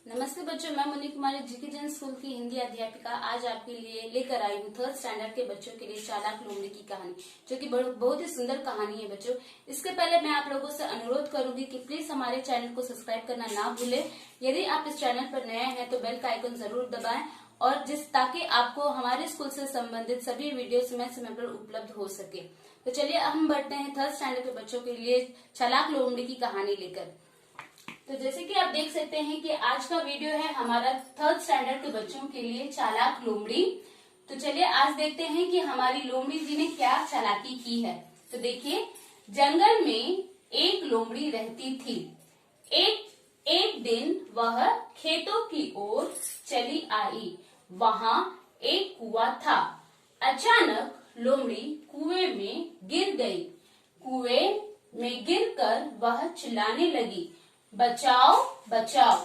नमस्ते बच्चों, मैं मुन्नी कुमारी जीके जैन स्कूल की हिंदी अध्यापिका आज आपके लिए लेकर आई हूँ थर्ड स्टैंडर्ड के बच्चों के लिए चालाक लोमड़ी की कहानी, जो कि बहुत ही सुंदर कहानी है बच्चों। इसके पहले मैं आप लोगों से अनुरोध करूंगी कि प्लीज हमारे चैनल को सब्सक्राइब करना ना भूलें। यदि आप इस चैनल पर नए हैं तो बेल का आइकन जरूर दबाएं और ताकि आपको हमारे स्कूल से संबंधित सभी वीडियो समय समय पर उपलब्ध हो सके। तो चलिए हम बढ़ते हैं थर्ड स्टैंडर्ड के बच्चों के लिए चालाक लोमड़ी की कहानी लेकर। तो जैसे कि आप देख सकते हैं कि आज का वीडियो है हमारा थर्ड स्टैंडर्ड के बच्चों के लिए चालाक लोमड़ी। तो चलिए आज देखते हैं कि हमारी लोमड़ी जी ने क्या चालाकी की है। तो देखिए, जंगल में एक लोमड़ी रहती थी। एक दिन वह खेतों की ओर चली आई। वहां एक कुआं था। अचानक लोमड़ी कुएं में गिर गई। कुएं में गिरकर वह चिल्लाने लगी, बचाओ बचाओ,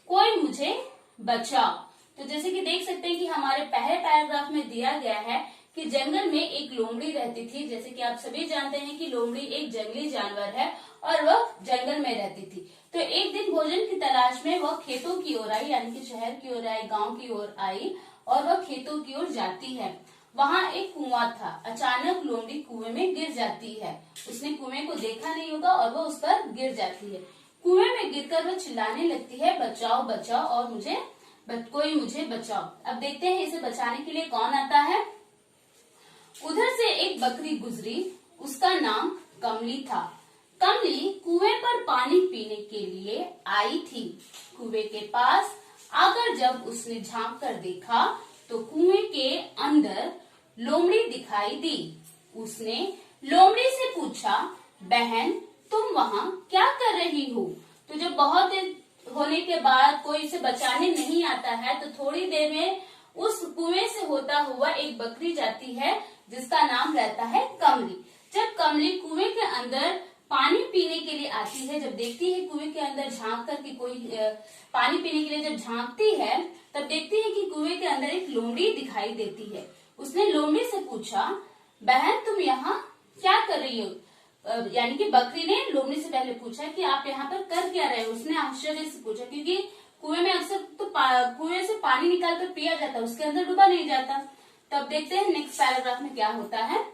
कोई मुझे बचाओ। तो जैसे कि देख सकते हैं कि हमारे पहले पैराग्राफ में दिया गया है कि जंगल में एक लोमड़ी रहती थी। जैसे कि आप सभी जानते हैं कि लोमड़ी एक जंगली जानवर है और वह जंगल में रहती थी। तो एक दिन भोजन की तलाश में वह खेतों की ओर आई, यानी कि शहर की ओर आई, गांव की ओर आई और वह खेतों की ओर जाती है। वहां एक कुआं था। अचानक लोमड़ी कुएं में गिर जाती है। उसने कुएं को देखा नहीं होगा और वह उस पर गिर जाती है। कुएं में गिरकर वह चिल्लाने लगती है, बचाओ बचाओ और कोई मुझे बचाओ। अब देखते हैं इसे बचाने के लिए कौन आता है। उधर से एक बकरी गुजरी। उसका नाम कमली था। कमली कुएं पर पानी पीने के लिए आई थी। कुएं के पास आकर जब उसने झांक कर देखा तो कुएं के अंदर लोमड़ी दिखाई दी। उसने लोमड़ी से पूछा, बहन तुम वहाँ क्या कर रही हो? तो जब बहुत देर होने के बाद कोई इसे बचाने नहीं आता है तो थोड़ी देर में उस कुएं से होता हुआ एक बकरी जाती है जिसका नाम रहता है कमली। जब कमली कुएं के अंदर पानी पीने के लिए आती है, जब देखती है कुएं के अंदर झांक कर कि कोई पानी पीने के लिए जब झांकती है तब देखती है कि कुएं के अंदर एक लोमड़ी दिखाई देती है। उसने लोमड़ी से पूछा, बहन तुम यहाँ क्या कर रही हो? यानी कि बकरी ने लोमड़ी से पहले पूछा कि आप यहाँ पर कर क्या रहे हो। उसने आश्चर्य से पूछा, क्योंकि कुएं में अक्सर तो कुएं से पानी निकाल कर पिया जाता है, उसके अंदर डूबा नहीं जाता। तब देखते हैं नेक्स्ट पैराग्राफ में क्या होता है।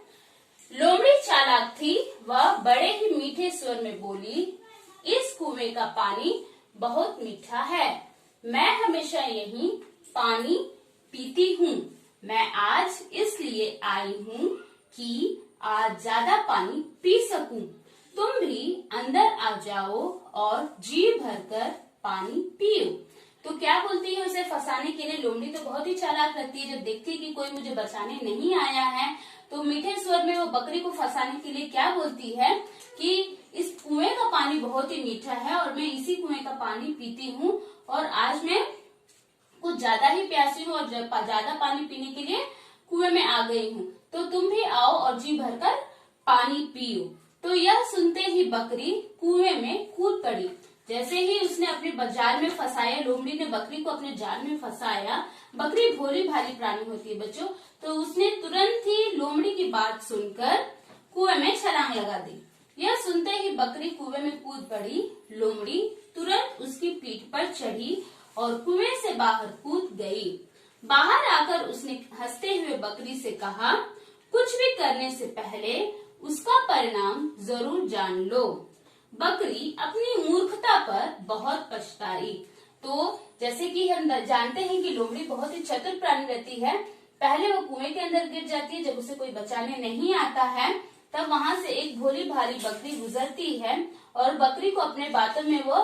लोमड़ी चालाक थी। वह बड़े ही मीठे स्वर में बोली, इस कुएं का पानी बहुत मीठा है। मैं हमेशा यही पानी पीती हूँ। मैं आज इसलिए आई हूँ कि आज ज्यादा पानी पी सकूं। तुम भी अंदर आ जाओ और जी भरकर पानी पियो। तो क्या बोलती है उसे फंसाने के लिए। लोमड़ी तो बहुत ही चालाक रहती है। जब देखती है कि कोई मुझे बचाने नहीं आया है तो मीठे स्वर में वो बकरी को फंसाने के लिए क्या बोलती है कि इस कुएं का पानी बहुत ही मीठा है और मैं इसी कुएं का पानी पीती हूँ और आज मैं कुछ ज्यादा ही प्यासी हूँ और ज्यादा पानी पीने के लिए कुएं में आ गई हूँ। तो तुम भी आओ और जी भरकर पानी पियो। तो यह सुनते ही बकरी कुएं में कूद पड़ी। जैसे ही उसने अपने जाल में फंसाया, लोमड़ी ने बकरी को अपने जाल में फंसाया। बकरी भोली भाली प्राणी होती है बच्चों, तो उसने तुरंत ही लोमड़ी की बात सुनकर कुएं में छलांग लगा दी। यह सुनते ही बकरी कुएं में कूद पड़ी। लोमड़ी तुरंत उसकी पीठ पर चढ़ी और कुएं से बाहर कूद गई। बाहर आकर उसने हंसते हुए बकरी से कहा, कुछ भी करने से पहले उसका परिणाम जरूर जान लो। बकरी अपनी मूर्खता पर बहुत पछताई। तो जैसे कि हम जानते हैं कि लोमड़ी बहुत ही चतुर प्राणी रहती है। पहले वो कुएं के अंदर गिर जाती है, जब उसे कोई बचाने नहीं आता है तब वहां से एक भोली भाली बकरी गुजरती है और बकरी को अपने बातों में वो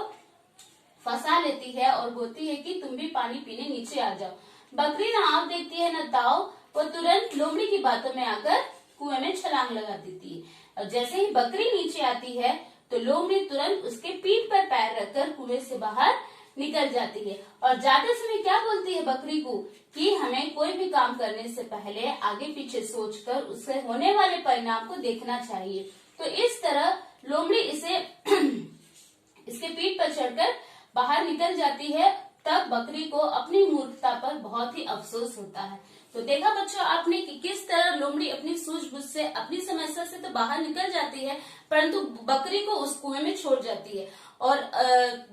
फंसा लेती है और बोलती है कि तुम भी पानी पीने नीचे आ जाओ। बकरी न आग देखती है न दाव, वो तुरंत लोमड़ी की बातों में आकर कुएं में छलांग लगा देती है। और जैसे ही बकरी नीचे आती है तो लोमड़ी तुरंत उसके पीठ पर पैर रखकर कुएं से बाहर निकल जाती है और जाते समय क्या बोलती है बकरी को कि हमें कोई भी काम करने से पहले आगे पीछे सोचकर उससे होने वाले परिणाम को देखना चाहिए। तो इस तरह लोमड़ी इसके पीठ पर चढ़कर बाहर निकल जाती है। तब बकरी को अपनी मूर्खता पर बहुत ही अफसोस होता है। तो देखा बच्चों आपने कि किस तरह लोमड़ी अपनी सूझबूझ से अपनी समस्या से तो बाहर निकल जाती है, परंतु बकरी को उस कुएं में छोड़ जाती है। और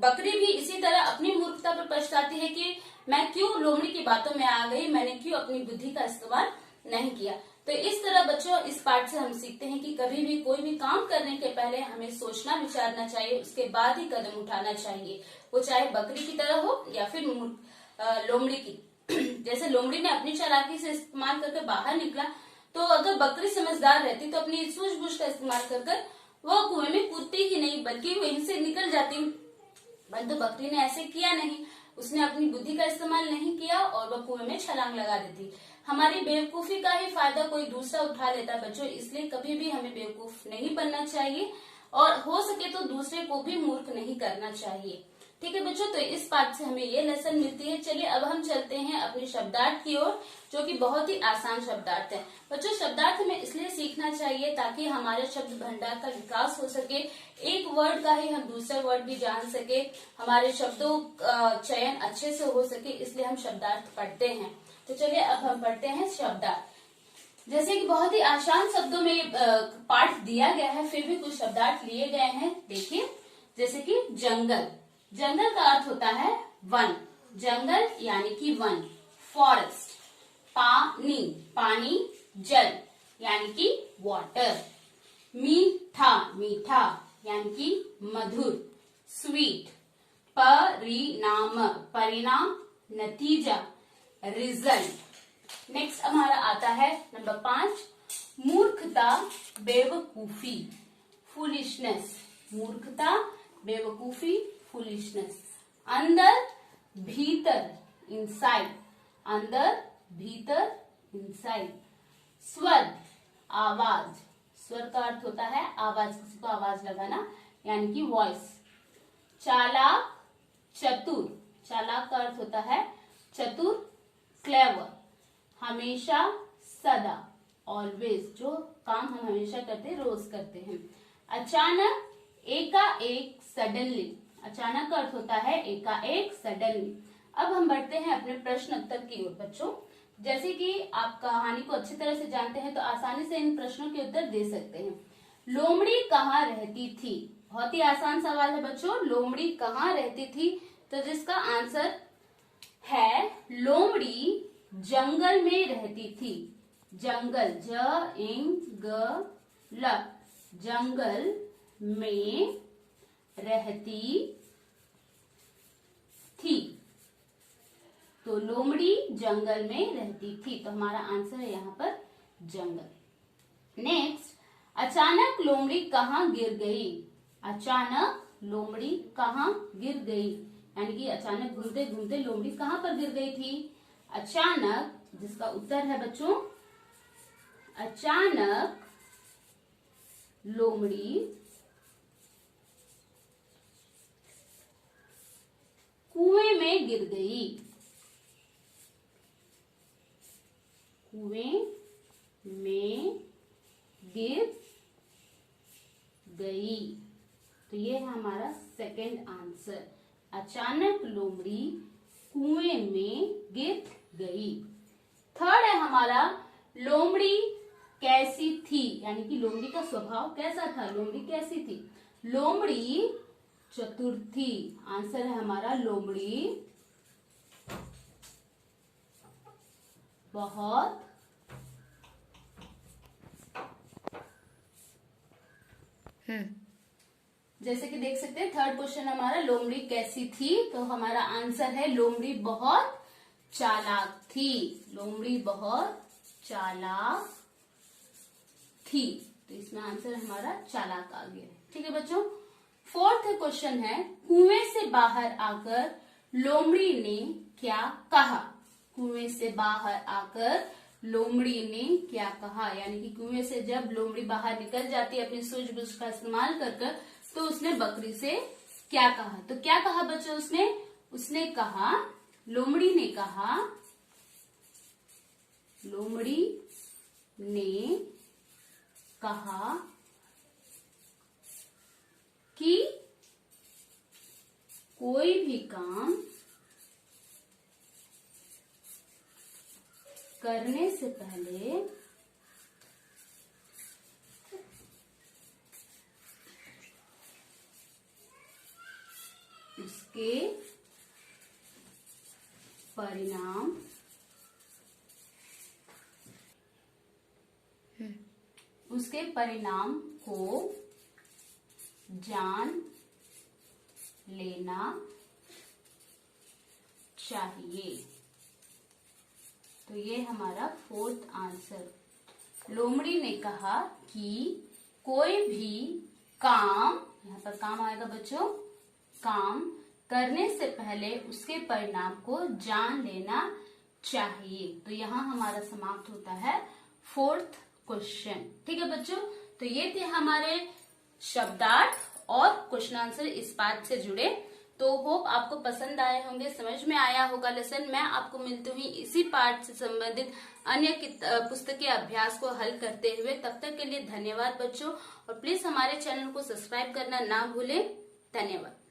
बकरी भी इसी तरह अपनी मूर्खता पर पछताती है कि मैं क्यों लोमड़ी की बातों में आ गई, मैंने क्यों अपनी बुद्धि का इस्तेमाल नहीं किया। तो इस तरह बच्चों इस पाठ से हम सीखते हैं कि कभी भी कोई भी काम करने के पहले हमें सोचना विचारना चाहिए, उसके बाद ही कदम उठाना चाहिए, वो चाहे बकरी की तरह हो या फिर लोमड़ी की। जैसे लोमड़ी ने अपनी चालाकी से इस्तेमाल करके बाहर निकला, तो अगर बकरी समझदार रहती तो अपनी सूझबूझ का इस्तेमाल कर वो कुएं में कूदती ही नहीं, बल्कि वहीं से निकल जाती। परंतु बकरी ने ऐसे किया नहीं, उसने अपनी बुद्धि का इस्तेमाल नहीं किया और वह कुएं में छलांग लगा देती। हमारी बेवकूफी का ही फायदा कोई दूसरा उठा लेता बच्चों, इसलिए कभी भी हमें बेवकूफ नहीं बनना चाहिए और हो सके तो दूसरे को भी मूर्ख नहीं करना चाहिए। ठीक है बच्चों, तो इस पाठ से हमें ये लेसन मिलती है। चलिए अब हम चलते हैं अपने शब्दार्थ की ओर, जो कि बहुत ही आसान शब्दार्थ है। बच्चों शब्दार्थ हमें इसलिए सीखना चाहिए ताकि हमारे शब्द भंडार का विकास हो सके, एक वर्ड का ही हम दूसरे वर्ड भी जान सके, हमारे शब्दों का चयन अच्छे से हो सके, इसलिए हम शब्दार्थ पढ़ते हैं। तो चलिए अब हम पढ़ते हैं शब्दार्थ। जैसे कि बहुत ही आसान शब्दों में पाठ दिया गया है, फिर भी कुछ शब्दार्थ लिए गए हैं। देखिए जैसे कि जंगल, जंगल का अर्थ होता है वन, जंगल यानी कि वन, फॉरेस्ट। पानी, पानी, जल यानी कि वाटर। मीठा, मीठा यानी कि मधुर, स्वीट। परिणाम, परिणाम नतीजा, रिजल्ट। नेक्स्ट हमारा आता है नंबर 5, मूर्खता, बेवकूफी, फूलिशनेस। मूर्खता, बेवकूफी, फूलिशनेस। अंदर, भीतर, इनसाइड, अंदर, भीतर, इनसाइड। स्वर, आवाज, स्वर का अर्थ होता है आवाज, किसी को आवाज लगाना यानी कि वॉइस। चालाक, चतुर, चालाक का अर्थ होता है चतुर, क्लेवर। हमेशा, सदा, ऑलवेज, जो काम हम हमेशा करते रोज करते हैं। अचानक, एकाएक, सडनली, अचानक का अर्थ होता है एकाएक, सडनली। अब हम बढ़ते हैं अपने प्रश्न उत्तर की ओर बच्चों। जैसे कि आप कहानी को अच्छी तरह से जानते हैं तो आसानी से इन प्रश्नों के उत्तर दे सकते हैं। लोमड़ी कहाँ रहती थी? बहुत ही आसान सवाल है बच्चों, लोमड़ी कहाँ रहती थी? तो जिसका आंसर है लोमड़ी जंगल में रहती थी। जंगल, ज-इ-न-ग-ल, जंगल में रहती थी। तो लोमड़ी जंगल में रहती थी, तो हमारा आंसर है यहाँ पर जंगल। नेक्स्ट, अचानक लोमड़ी कहाँ गिर गई? अचानक लोमड़ी कहाँ गिर गई, यानी कि अचानक घूमते घूमते लोमड़ी कहाँ पर गिर गई थी? अचानक, जिसका उत्तर है बच्चों अचानक लोमड़ी कुएं में गिर गई। कुएं में गिर गई, तो ये है हमारा सेकंड आंसर। अचानक लोमड़ी कुएं में गिर गई। थर्ड है हमारा लोमड़ी कैसी थी, यानी कि लोमड़ी का स्वभाव कैसा था? लोमड़ी कैसी थी? लोमड़ी चतुर थी। आंसर है हमारा लोमड़ी बहुत जैसे कि देख सकते हैं थर्ड क्वेश्चन हमारा लोमड़ी कैसी थी, तो हमारा आंसर है लोमड़ी बहुत चालाक थी। लोमड़ी बहुत चालाक थी, तो इसमें आंसर हमारा चालाक आ गया। ठीक है बच्चों, फोर्थ क्वेश्चन है कुएं से बाहर आकर लोमड़ी ने क्या कहा? कुएं से बाहर आकर लोमड़ी ने क्या कहा, यानी कि कुएं से जब लोमड़ी बाहर निकल जाती है अपनी सूझबूझ का इस्तेमाल कर तो उसने बकरी से क्या कहा? तो क्या कहा बच्चों उसने कहा, लोमड़ी ने कहा, लोमड़ी ने कहा कि कोई भी काम करने से पहले उसके परिणाम को जान लेना चाहिए। तो ये हमारा फोर्थ आंसर। लोमड़ी ने कहा कि कोई भी काम, यहाँ पर काम आएगा बच्चों, काम करने से पहले उसके परिणाम को जान लेना चाहिए। तो यहाँ हमारा समाप्त होता है फोर्थ क्वेश्चन। ठीक है बच्चों, तो ये थे हमारे शब्दार्थ और क्वेश्चन आंसर इस पाठ से जुड़े। तो होप आपको पसंद आए होंगे, समझ में आया होगा लेसन। मैं आपको मिलती हुई इसी पाठ से संबंधित अन्य पुस्तकीय अभ्यास को हल करते हुए। तब तक के लिए धन्यवाद बच्चों, और प्लीज हमारे चैनल को सब्सक्राइब करना ना भूलें। धन्यवाद।